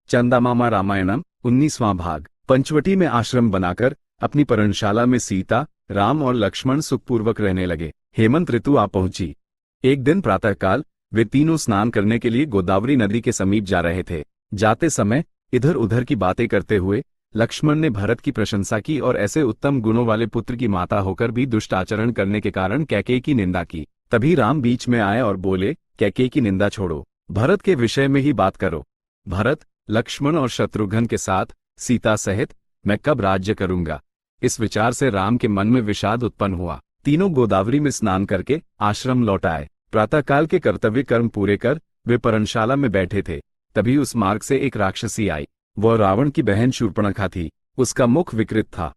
चंदामामा रामायणम 19वां भाग। पंचवटी में आश्रम बनाकर अपनी पर्णशाला में सीता, राम और लक्ष्मण सुखपूर्वक रहने लगे। हेमंत ऋतु आ पहुंची। एक दिन प्रातःकाल वे तीनों स्नान करने के लिए गोदावरी नदी के समीप जा रहे थे। जाते समय इधर उधर की बातें करते हुए लक्ष्मण ने भरत की प्रशंसा की और ऐसे उत्तम गुणों वाले पुत्र की माता होकर भी दुष्ट आचरण करने के कारण कैकेयी की निंदा की। तभी राम बीच में आए और बोले, कैकेयी की निंदा छोड़ो, भरत के विषय में ही बात करो। भरत, लक्ष्मण और शत्रुघ्न के साथ सीता सहित मैं कब राज्य करूंगा? इस विचार से राम के मन में विषाद उत्पन्न हुआ। तीनों गोदावरी में स्नान करके आश्रम लौट आए। प्रातःकाल के कर्तव्य कर्म पूरे कर वे पर्णशाला में बैठे थे। तभी उस मार्ग से एक राक्षसी आई। वह रावण की बहन शूर्पणखा थी। उसका मुख विकृत था,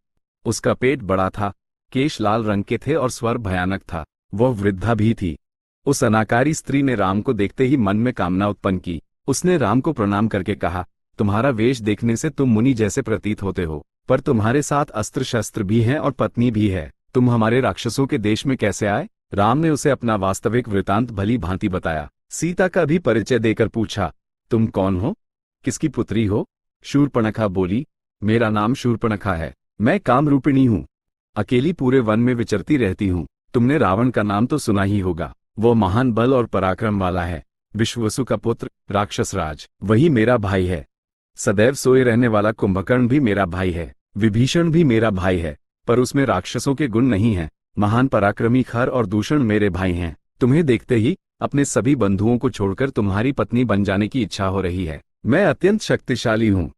उसका पेट बड़ा था, केश लाल रंग के थे और स्वर भयानक था। वह वृद्धा भी थी। उस अनाकारी स्त्री ने राम को देखते ही मन में कामना उत्पन्न की। उसने राम को प्रणाम करके कहा, तुम्हारा वेश देखने से तुम मुनि जैसे प्रतीत होते हो, पर तुम्हारे साथ अस्त्र शस्त्र भी हैं और पत्नी भी है। तुम हमारे राक्षसों के देश में कैसे आए? राम ने उसे अपना वास्तविक वृतांत भली भांति बताया। सीता का भी परिचय देकर पूछा, तुम कौन हो, किसकी पुत्री हो? शूर्पणखा बोली, मेरा नाम शूर्पणखा है, मैं कामरूपिणी हूँ, अकेली पूरे वन में विचरती रहती हूँ। तुमने रावण का नाम तो सुना ही होगा, वो महान बल और पराक्रम वाला है। विश्ववसु का पुत्र राक्षसराज, वही मेरा भाई है। सदैव सोए रहने वाला कुंभकर्ण भी मेरा भाई है। विभीषण भी मेरा भाई है, पर उसमें राक्षसों के गुण नहीं हैं। महान पराक्रमी खर और दूषण मेरे भाई हैं। तुम्हें देखते ही अपने सभी बंधुओं को छोड़कर तुम्हारी पत्नी बन जाने की इच्छा हो रही है। मैं अत्यंत शक्तिशाली हूँ।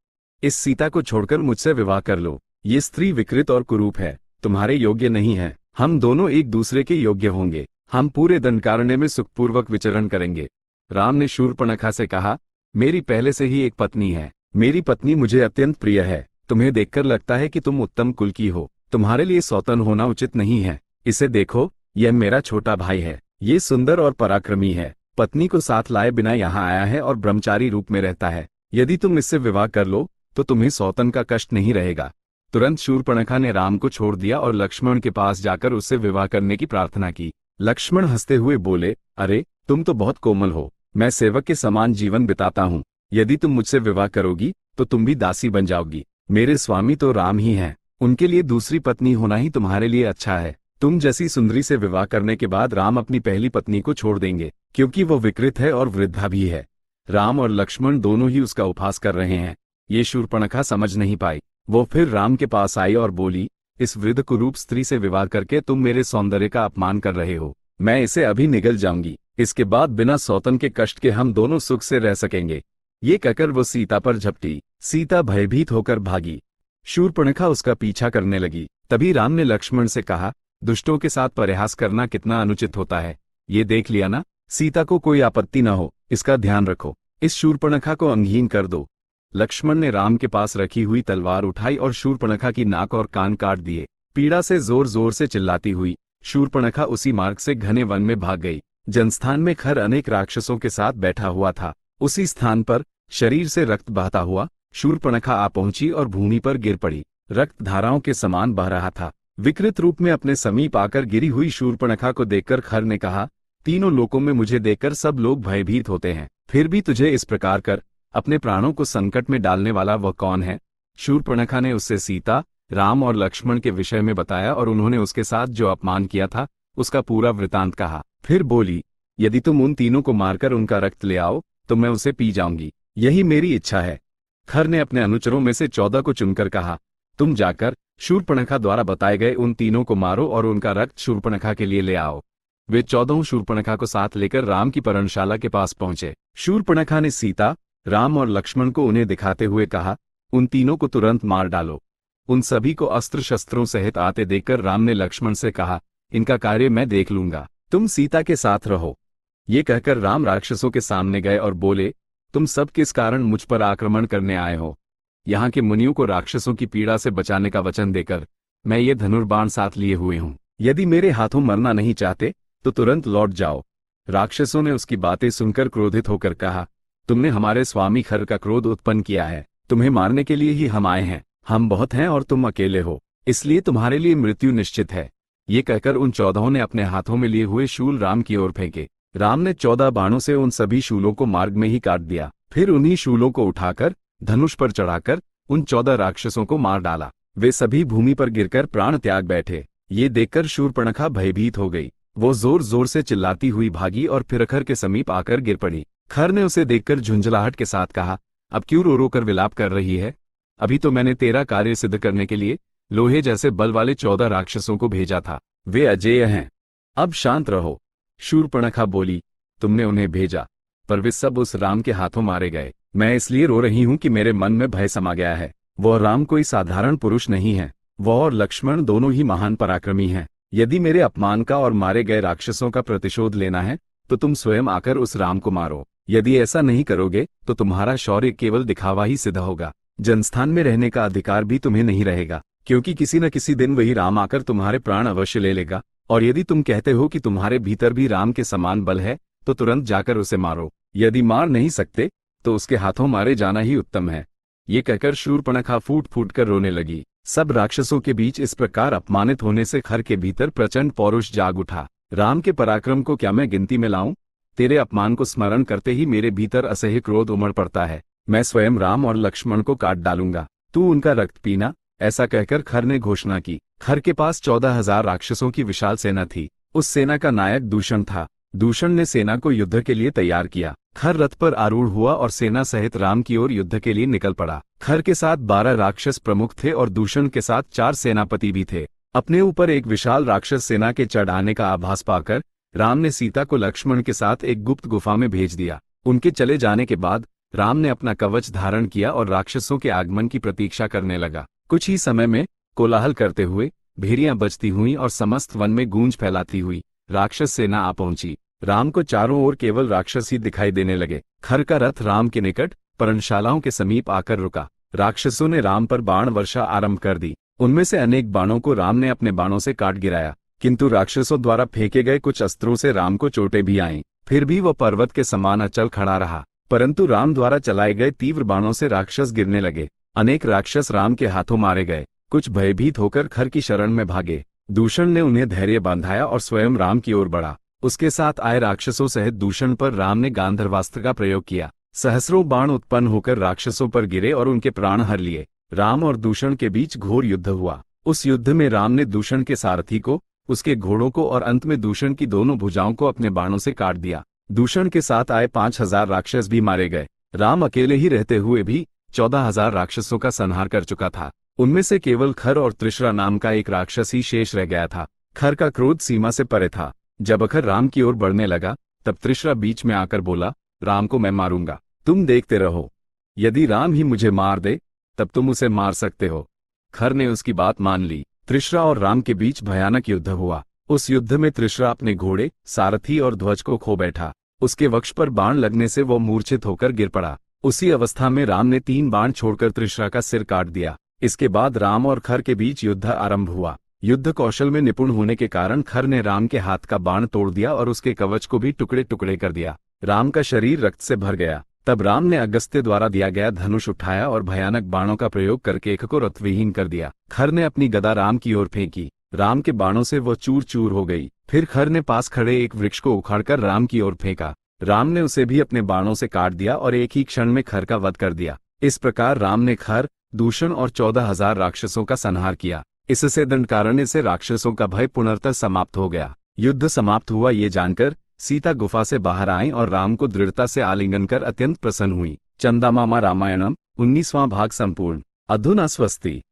इस सीता को छोड़कर मुझसे विवाह कर लो। ये स्त्री विकृत और कुरूप है, तुम्हारे योग्य नहीं है। हम दोनों एक दूसरे के योग्य होंगे। हम पूरे दंडकारण्य में सुखपूर्वक विचरण करेंगे। राम ने शूर्पणखा से कहा, मेरी पहले से ही एक पत्नी है। मेरी पत्नी मुझे अत्यंत प्रिय है। तुम्हें देखकर लगता है कि तुम उत्तम कुल की हो। तुम्हारे लिए सौतन होना उचित नहीं है। इसे देखो, यह मेरा छोटा भाई है। ये सुंदर और पराक्रमी है। पत्नी को साथ लाए बिना यहाँ आया है और ब्रह्मचारी रूप में रहता है। यदि तुम इससे विवाह कर लो तो तुम्हें सौतन का कष्ट नहीं रहेगा। तुरंत शूर्पणखा ने राम को छोड़ दिया और लक्ष्मण के पास जाकर उससे विवाह करने की प्रार्थना की। लक्ष्मण हंसते हुए बोले, अरे तुम तो बहुत कोमल हो। मैं सेवक के समान जीवन बिताता हूँ। यदि तुम मुझसे विवाह करोगी तो तुम भी दासी बन जाओगी। मेरे स्वामी तो राम ही हैं। उनके लिए दूसरी पत्नी होना ही तुम्हारे लिए अच्छा है। तुम जैसी सुंदरी से विवाह करने के बाद राम अपनी पहली पत्नी को छोड़ देंगे, क्योंकि वो विकृत है और वृद्धा भी है। राम और लक्ष्मण दोनों ही उसका उपहास कर रहे हैं। ये शूर्पणखा समझ नहीं पाई। वो फिर राम के पास आई और बोली, इस वृद्ध कुरूप स्त्री से विवाह करके तुम मेरे सौंदर्य का अपमान कर रहे हो। मैं इसे अभी निगल जाऊंगी। इसके बाद बिना सौतन के कष्ट के हम दोनों सुख से रह सकेंगे। ये कहकर वो सीता पर झपटी। सीता भयभीत होकर भागी। शूर्पणखा उसका पीछा करने लगी। तभी राम ने लक्ष्मण से कहा, दुष्टों के साथ परिहास करना कितना अनुचित होता है। ये देख लिया ना, सीता को कोई आपत्ति न हो, इसका ध्यान रखो। इस शूर्पणखा को अंगहीन कर दो। लक्ष्मण ने राम के पास रखी हुई तलवार उठाई और शूर्पणखा की नाक और कान काट दिए। पीड़ा से जोर जोर से चिल्लाती हुई शूर्पणखा उसी मार्ग से घने वन में भाग गई। जनस्थान में खर अनेक राक्षसों के साथ बैठा हुआ था। उसी स्थान पर शरीर से रक्त बहता हुआ शूर्पणखा आ पहुंची और भूमि पर गिर पड़ी। रक्त धाराओं के समान बह रहा था। विकृत रूप में अपने समीप आकर गिरी हुई शूर्पणखा को देखकर खर ने कहा, तीनों लोकों में मुझे देखकर सब लोग भयभीत होते हैं, फिर भी तुझे इस प्रकार कर अपने प्राणों को संकट में डालने वाला वह कौन है? शूर्पणखा ने उससे सीता, राम और लक्ष्मण के विषय में बताया और उन्होंने उसके साथ जो अपमान किया था उसका पूरा वृतांत कहा। फिर बोली, यदि तुम उन तीनों को मारकर उनका रक्त ले आओ तो मैं उसे पी जाऊंगी। यही मेरी इच्छा है। खर ने अपने अनुचरों में से 14 को चुनकर कहा, तुम जाकर शूर्पणखा द्वारा बताए गए उन तीनों को मारो और उनका रक्त शूर्पणखा के लिए ले आओ। वे 14 शूर्पणखा को साथ लेकर राम की पर्णशाला के पास पहुंचे। शूर्पणखा ने सीता, राम और लक्ष्मण को उन्हें दिखाते हुए कहा, उन तीनों को तुरंत मार डालो। उन सभी को अस्त्र शस्त्रों सहित आते देखकर राम ने लक्ष्मण से कहा, इनका कार्य मैं देख लूंगा, तुम सीता के साथ रहो। ये कहकर राम राक्षसों के सामने गए और बोले, तुम सब किस कारण मुझ पर आक्रमण करने आए हो? यहाँ के मुनियों को राक्षसों की पीड़ा से बचाने का वचन देकर मैं ये धनुर्बाण साथ लिए हुए हूँ। यदि मेरे हाथों मरना नहीं चाहते तो तुरंत लौट जाओ। राक्षसों ने उसकी बातें सुनकर क्रोधित होकर कहा, तुमने हमारे स्वामी खर का क्रोध उत्पन्न किया है। तुम्हें मारने के लिए ही हम आए हैं। हम बहुत हैं और तुम अकेले हो, इसलिए तुम्हारे लिए मृत्यु निश्चित है। ये कहकर उन 14 ने अपने हाथों में लिए हुए शूल राम की ओर फेंके। राम ने 14 बाणों से उन सभी शूलों को मार्ग में ही काट दिया। फिर उन्हीं शूलों को उठाकर धनुष पर चढ़ाकर उन 14 राक्षसों को मार डाला। वे सभी भूमि पर गिरकर प्राण त्याग बैठे। ये देखकर शूर्पणखा भयभीत हो गई। वो जोर जोर से चिल्लाती हुई भागी और फिर खर के समीप आकर गिर पड़ी। खर ने उसे देखकर झुंझलाहट के साथ कहा, अब क्यों रो रो कर विलाप कर रही है? अभी तो मैंने तेरा कार्य सिद्ध करने के लिए लोहे जैसे बल वाले 14 राक्षसों को भेजा था। वे अजेय हैं। अब शांत रहो। शूर्पणखा बोली, तुमने उन्हें भेजा, पर वे सब उस राम के हाथों मारे गए। मैं इसलिए रो रही हूं कि मेरे मन में भय समा गया है। वह राम कोई साधारण पुरुष नहीं है। वह और लक्ष्मण दोनों ही महान पराक्रमी हैं। यदि मेरे अपमान का और मारे गए राक्षसों का प्रतिशोध लेना है तो तुम स्वयं आकर उस राम को मारो। यदि ऐसा नहीं करोगे तो तुम्हारा शौर्य केवल दिखावा ही सिद्ध होगा। जनस्थान में रहने का अधिकार भी तुम्हें नहीं रहेगा, क्योंकि किसी न किसी दिन वही राम आकर तुम्हारे प्राण अवश्य ले लेगा। और यदि तुम कहते हो कि तुम्हारे भीतर भी राम के समान बल है तो तुरंत जाकर उसे मारो। यदि मार नहीं सकते तो उसके हाथों मारे जाना ही उत्तम है। ये कहकर शूर्पणखा फूट फूट कर रोने लगी। सब राक्षसों के बीच इस प्रकार अपमानित होने से खर के भीतर प्रचंड पौरुष जाग उठा। राम के पराक्रम को क्या मैं गिनती में लाऊं? तेरे अपमान को स्मरण करते ही मेरे भीतर असह्य क्रोध उमड़ पड़ता है। मैं स्वयं राम और लक्ष्मण को काट डालूंगा, तू उनका रक्त पीना। ऐसा कहकर खर ने घोषणा की। खर के पास 14,000 राक्षसों की विशाल सेना थी। उस सेना का नायक दूषण था। दूषण ने सेना को युद्ध के लिए तैयार किया। खर रथ पर आरूढ़ हुआ और सेना सहित राम की ओर युद्ध के लिए निकल पड़ा। खर के साथ 12 राक्षस प्रमुख थे और दूषण के साथ 4 सेनापति भी थे। अपने ऊपर एक विशाल राक्षस सेना के चढ़ आने का आभास पाकर राम ने सीता को लक्ष्मण के साथ एक गुप्त गुफा में भेज दिया। उनके चले जाने के बाद राम ने अपना कवच धारण किया और राक्षसों के आगमन की प्रतीक्षा करने लगा। कुछ ही समय में कोलाहल करते हुए, भेड़ियां बजती हुई और समस्त वन में गूंज फैलाती हुई राक्षस सेना आ पहुंची। राम को चारों ओर केवल राक्षस ही दिखाई देने लगे। खर का रथ राम के निकट पर्णशालाओं के समीप आकर रुका। राक्षसों ने राम पर बाण वर्षा आरंभ कर दी। उनमें से अनेक बाणों को राम ने अपने बाणों से काट गिराया, किंतु राक्षसों द्वारा फेंके गए कुछ अस्त्रों से राम को चोटें भी आईं। फिर भी वह पर्वत के समान अचल खड़ा रहा। परंतु राम द्वारा चलाए गए तीव्र बाणों से राक्षस गिरने लगे। अनेक राक्षस राम के हाथों मारे गए। कुछ भयभीत होकर खर की शरण में भागे। दूषण ने उन्हें धैर्य बांधाया और स्वयं राम की ओर बढ़ा। उसके साथ आए राक्षसों सहित दूषण पर राम ने गांधर्वास्त्र का प्रयोग किया। सहस्रों बाण उत्पन्न होकर राक्षसों पर गिरे और उनके प्राण हर लिए। राम और दूषण के बीच घोर युद्ध हुआ। उस युद्ध में राम ने दूषण के सारथी को, उसके घोड़ों को और अंत में दूषण की दोनों भुजाओं को अपने बाणों से काट दिया। दूषण के साथ आए 5,000 राक्षस भी मारे गए। राम अकेले ही रहते हुए भी 14,000 राक्षसों का संहार कर चुका था। उनमें से केवल खर और त्रिशरा नाम का एक राक्षस ही शेष रह गया था। खर का क्रोध सीमा से परे था। जब खर राम की ओर बढ़ने लगा तब त्रिशरा बीच में आकर बोला, राम को मैं मारूंगा, तुम देखते रहो। यदि राम ही मुझे मार दे तब तुम उसे मार सकते हो। खर ने उसकी बात मान ली। त्रिशरा और राम के बीच भयानक युद्ध हुआ। उस युद्ध में त्रिशरा अपने घोड़े, सारथी और ध्वज को खो बैठा। उसके वक्ष पर बाण लगने से वो मूर्छित होकर गिर पड़ा। उसी अवस्था में राम ने 3 बाण छोड़कर त्रिशरा का सिर काट दिया। इसके बाद राम और खर के बीच युद्ध आरंभ हुआ। युद्ध कौशल में निपुण होने के कारण खर ने राम के हाथ का बाण तोड़ दिया और उसके कवच को भी टुकड़े टुकड़े कर दिया। राम का शरीर रक्त से भर गया। तब राम ने अगस्त्य द्वारा दिया गया धनुष उठाया और भयानक बाणों का प्रयोग करके एक को रथविहीन कर दिया। खर ने अपनी गदा राम की ओर फेंकी। राम के बाणों से वह चूर चूर हो गई। फिर खर ने पास खड़े एक वृक्ष को उखाड़कर राम की ओर फेंका। राम ने उसे भी अपने बाणों से काट दिया और एक ही क्षण में खर का वध कर दिया। इस प्रकार राम ने खर, दूषण और 14,000 राक्षसों का संहार किया। इससे दंडकारण्य से राक्षसों का भय पुनर्तः समाप्त हो गया। युद्ध समाप्त हुआ ये जानकर सीता गुफा से बाहर आई और राम को दृढ़ता से आलिंगन कर अत्यंत प्रसन्न हुई। चंदामामा रामायणम 19वां भाग संपूर्ण। अधुना स्वस्ति।